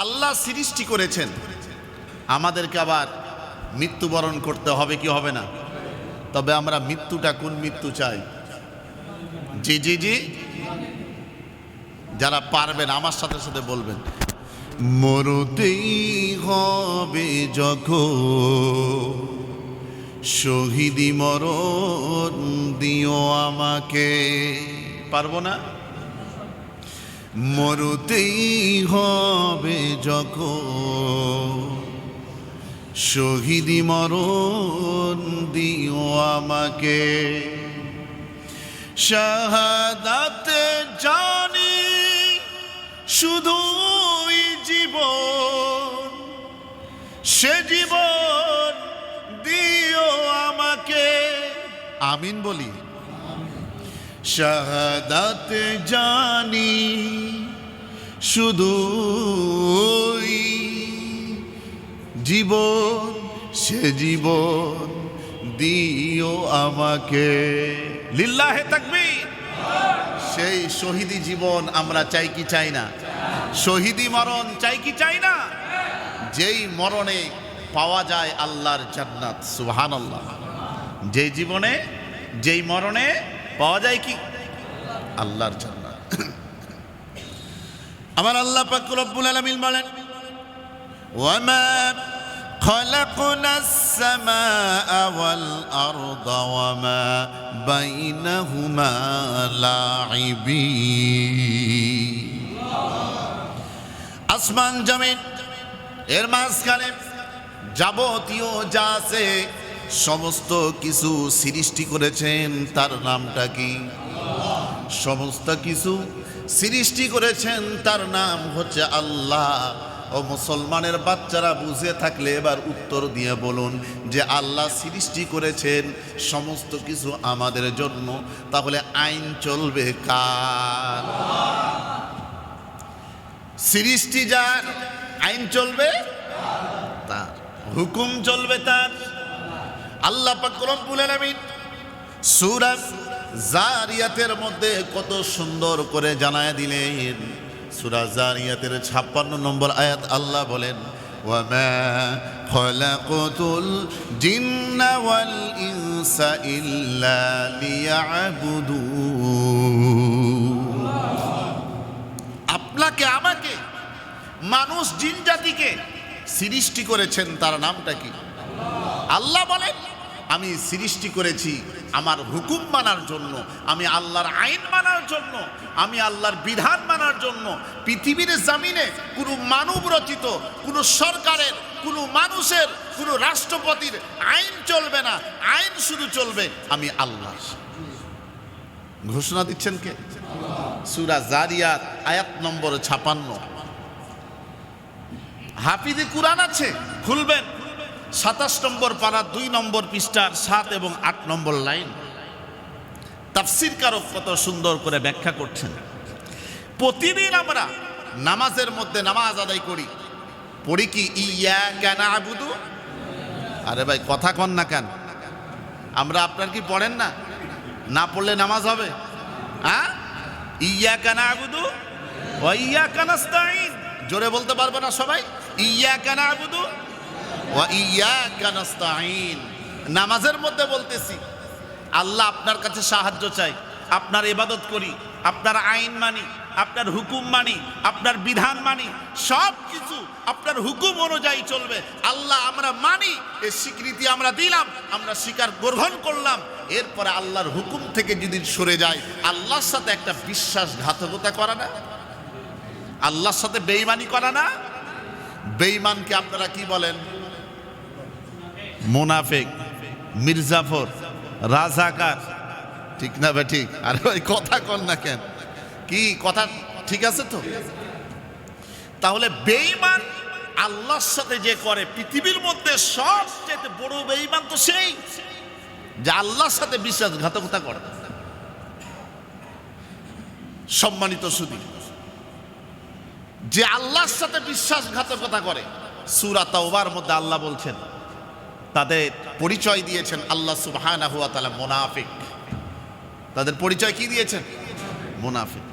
আল্লাহ সৃষ্টি করেছেন, আমাদেরকে আবার মৃত্যুবরণ করতে হবে কি হবে না? তবে আমরা মৃত্যুটা কোন মৃত্যু চাই? জি জি জি, যারা পারবেন আমার সাথে সাথে বলবেন, মরতেই হবে যখন শহীদি মরণ দিও আমাকে। পারবো না? মরতেই হবে যখন শহীদি মরণ দিও আমাকে। শাহাদাতে জানি শুধুই জীবন, সে জীবন দিও আমাকে। আমিন বলি। শাহাদাতে জানি শুধুই জীবন, সে জীবন দিও আমাকে। লিল্লাহে তাকবীর। সেই শহীদি জীবন আমরা চাই কি চাই না? শহীদি মরণ চাই কি চাই না? যেই মরণে পাওয়া যায় আল্লাহর জান্নাত। সুবহানাল্লাহ। যেই জীবনে, যেই মরণে পাওয়া যায় কি? আল্লাহর জান্নাত। আমার আল্লাহ পাক রব্বুল আলামিন বলেন, ওয়ামা خلقنا السماء والأرض وما بينهما لاعبين। আসমান জমিন এর মাঝখানে যাবতীয় যা আছে সমস্ত কিছু সৃষ্টি করেছেন, তার নামটা কি? সমস্ত কিছু সৃষ্টি করেছেন, তার নাম হচ্ছে আল্লাহ। ও মুসলমানের বাচ্চারা বুঝে থাকলে এবার উত্তর দিয়ে বলুন যে আল্লাহ সৃষ্টি করেছেন সমস্ত কিছু আমাদের জন্য, তাহলে আইন চলবে কার? সৃষ্টি যার, আইন চলবে তার, হুকুম চলবে তার। আল্লাহ পাক রব্বুল আলামিন সূরা জারিয়াতের মধ্যে কত সুন্দর করে জানায় দিলেন। সূরা জারিয়াতের 56 নম্বর আয়াত আল্লাহ বলেন, ওয়ামা খালাকাতুল জিন্না ওয়াল ইনসা ইল্লা লিয়াবুদুন। আপনাকে আমাকে মানুষ জিন জাতিকে সৃষ্টি করেছেন, তার নামটা কি? আল্লাহ বলেন, আমি সৃষ্টি করেছি আমার হুকুম মানার জন্য, আমি আল্লাহর আইন মানার জন্য, আমি আল্লাহর বিধান মানার জন্য। পৃথিবীর জমিনে কোনো মানব রচিত, কোনো সরকারের, কোনো মানুষের, কোনো রাষ্ট্রপতির আইন চলবে না। আইন শুধু চলবে আমি আল্লাহর। ঘোষণা দিচ্ছেন কে? সূরা জারিয়াত আয়াত নম্বর 56। হাফিজে কুরআন আছে, খুলবেন 27 নম্বর পারা 2 নম্বর পৃষ্ঠার 7 এবং 8 নম্বর লাইন। তাফসীর কারক কত সুন্দর করে ব্যাখ্যা করছেন। প্রতিদিন আমরা নামাজের মধ্যে নামাজ আদায় করি, পড়ি কি ইয়াকা না'বুদু? আরে ভাই কথা কন না কেন? আমরা আপনার কি পড়েন না? না পড়লে নামাজ হবে? হ্যাঁ, ইয়াকা না'বুদু ওয়া ইয়াকা নাস্তাঈন। জোরে বলতে পারবো না সবাই? ইয়াকা না'বুদু ওয়া ইয়াকা নাস্তাঈন। নামাজের মধ্যে বলতেছি আল্লাহ আপনার কাছে সাহায্য চাই, আপনার ইবাদত করি, আপনার আইন মানি, আপনার হুকুম মানি, আপনার বিধান মানি, সব কিছু আপনার হুকুম অনুযায়ী চলবে। আল্লাহ আমরা মানি, এই স্বীকৃতি আমরা দিলাম, আমরা স্বীকার গ্রহণ করলাম। এরপরে আল্লাহর হুকুম থেকে যদি সরে যায়, আল্লাহর সাথে একটা বিশ্বাসঘাতকতা করা না? আল্লাহর সাথে বেঈমানি করা না? বেঈমানকে আপনারা কি বলেন? মুনাফিক, মির্জাফর, রাজাকার। ঠিক না বে ঠিক? আরে ভাই কথা কন না কেন? কি কথা ঠিক আছে তো? তাহলে বেঈমান আল্লাহর সাথে যে করে, পৃথিবীর মধ্যে সবচেয়ে বড় বেঈমান তো সেই যে আল্লাহর সাথে বিশ্বাসঘাতকতা করে। সম্মানিত সুধী, যে আল্লাহর সাথে বিশ্বাসঘাতকতা করে, সূরা তাওবার মধ্যে আল্লাহ বলছেন, তাদের পরিচয় দিয়েছেন আল্লাহ সুবহানাহু ওয়া তাআলা মুনাফিক। তাদের পরিচয় কি দিয়েছেন? মুনাফিক।